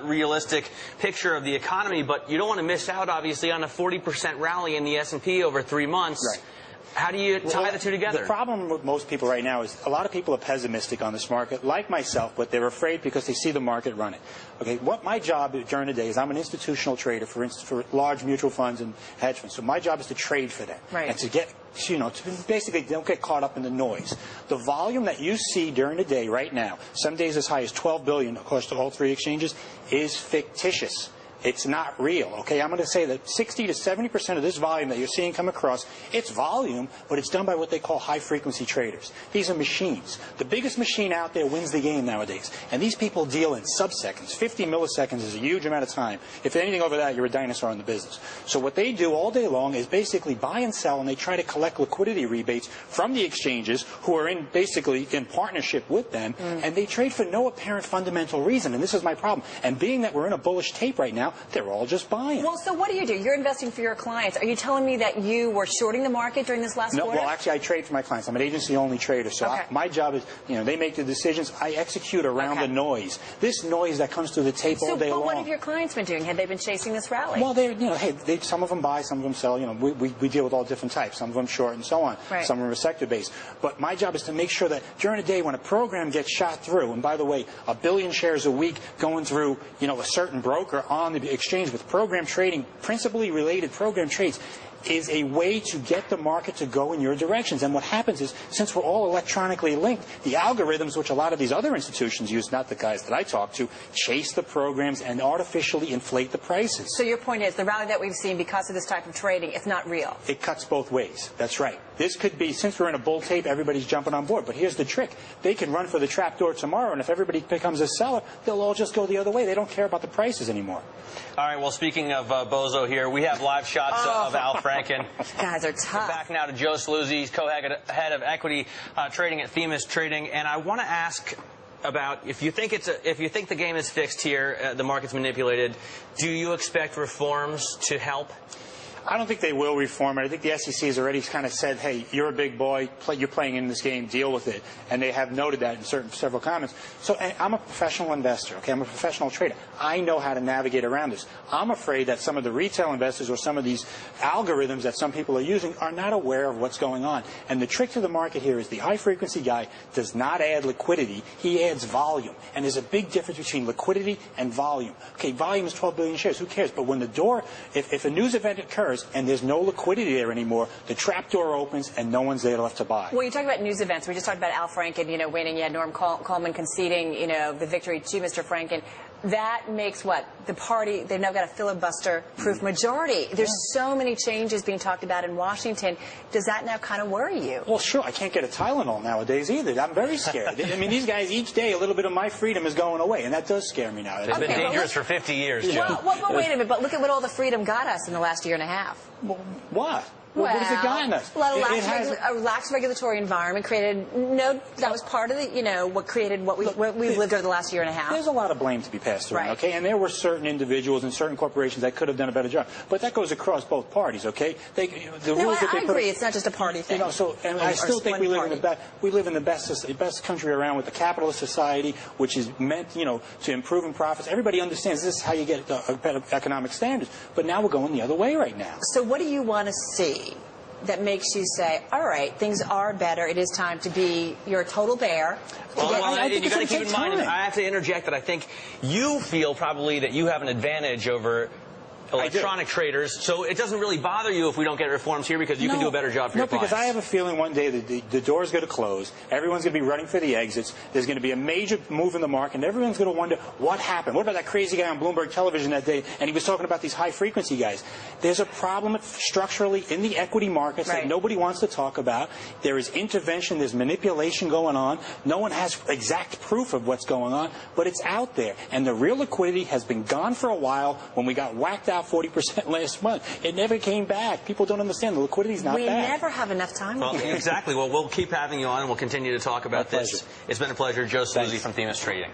realistic picture of the economy, but you don't want to miss out, obviously, on a 40% rally in the S&P over 3 months. Right. How do you tie the two together? The problem with most people right now is a lot of people are pessimistic on this market, like myself, but they're afraid because they see the market running. Okay, what my job during the day is I'm an institutional trader for large mutual funds and hedge funds. So my job is to trade for them. Right. And to get, to basically don't get caught up in the noise. The volume that you see during the day right now, some days as high as 12 billion across to all three exchanges, is fictitious. It's not real, okay? I'm going to say that 60 to 70% of this volume that you're seeing come across, it's volume, but it's done by what they call high-frequency traders. These are machines. The biggest machine out there wins the game nowadays. And these people deal in sub-seconds. 50 milliseconds is a huge amount of time. If anything over that, you're a dinosaur in the business. So what they do all day long is basically buy and sell, and they try to collect liquidity rebates from the exchanges who are basically in partnership with them, and they trade for no apparent fundamental reason. And this is my problem. And being that we're in a bullish tape right now, they're all just buying. Well, so what do? You're investing for your clients. Are you telling me that you were shorting the market during this last quarter? No, well, actually, I trade for my clients. I'm an agency-only trader. So okay. my job is, they make the decisions. I execute around the noise. This noise that comes through the tape all day long. So what have your clients been doing? Have they been chasing this rally? Well, hey, some of them buy, some of them sell. We deal with all different types. Some of them short and so on. Right. Some of them are sector-based. But my job is to make sure that during the day when a program gets shot through, and by the way, 1 billion shares a week going through, a certain broker on the exchange with program trading, principally related program trades, is a way to get the market to go in your directions. And what happens is, since we're all electronically linked, the algorithms, which a lot of these other institutions use, not the guys that I talk to, chase the programs and artificially inflate the prices. So your point is, the rally that we've seen because of this type of trading, it's not real. It cuts both ways. That's right. This could be, since we're in a bull tape, everybody's jumping on board. But here's the trick. They can run for the trapdoor tomorrow, and if everybody becomes a seller, they'll all just go the other way. They don't care about the prices anymore. All right, well, speaking of Bozo here, we have live shots of Al Franken. Guys are tough. Back now to Joe Saluzzi, he's co-head of equity trading at Themis Trading, and I want to ask about if you think the game is fixed here, the market's manipulated. Do you expect reforms to help? I don't think they will reform it. I think the SEC has already kind of said, hey, you're a big boy, you're playing in this game, deal with it. And they have noted that in several comments. So I'm a professional investor, okay? I'm a professional trader. I know how to navigate around this. I'm afraid that some of the retail investors or some of these algorithms that some people are using are not aware of what's going on. And the trick to the market here is the high-frequency guy does not add liquidity. He adds volume. And there's a big difference between liquidity and volume. Okay, volume is 12 billion shares. Who cares? But when the door, if a news event occurs, and there's no liquidity there anymore, the trap door opens and no one's there left to buy. Well, you talk about news events. We just talked about Al Franken, winning. You had Norm Coleman conceding, the victory to Mr. Franken. That makes what? The party, they've now got a filibuster-proof majority. There's so many changes being talked about in Washington. Does that now kind of worry you? Well, sure. I can't get a Tylenol nowadays either. I'm very scared. I mean, these guys, each day, a little bit of my freedom is going away, and that does scare me now. It's been dangerous for 50 years, Joe. Well, wait a minute, but look at what all the freedom got us in the last year and a half. Well, what? What has it gotten us? Well, a lax regulatory environment created that was part of the, what created what we've lived over the last year and a half. There's a lot of blame to be passed around, right. Okay? And there were certain individuals and certain corporations that could have done a better job. But that goes across both parties, okay? I agree. It's not just a party thing. And I still think we live in the best country around with the capitalist society, which is meant, to improve profits. Everybody understands this is how you get better economic standards. But now we're going the other way right now. So what do you want to see that makes you say, all right, things are better, it is time to be your total bear? Well, you got to keep in mind, I have to interject that I think you feel probably that you have an advantage over electronic traders, so it doesn't really bother you if we don't get reforms here because you can do a better job for your clients. Because I have a feeling one day that the door's going to close, everyone's going to be running for the exits, there's going to be a major move in the market, and everyone's going to wonder what happened. What about that crazy guy on Bloomberg television that day, and he was talking about these high-frequency guys. There's a problem structurally in the equity markets that nobody wants to talk about. There is intervention, there's manipulation going on. No one has exact proof of what's going on, but it's out there. And the real liquidity has been gone for a while when we got whacked out 40% last month. It never came back. People don't understand. The liquidity's not back. We never have enough time with you. Exactly. Well, we'll keep having you on, and we'll continue to talk about this. It's been a pleasure. Joe Saluzzi from Themis Trading.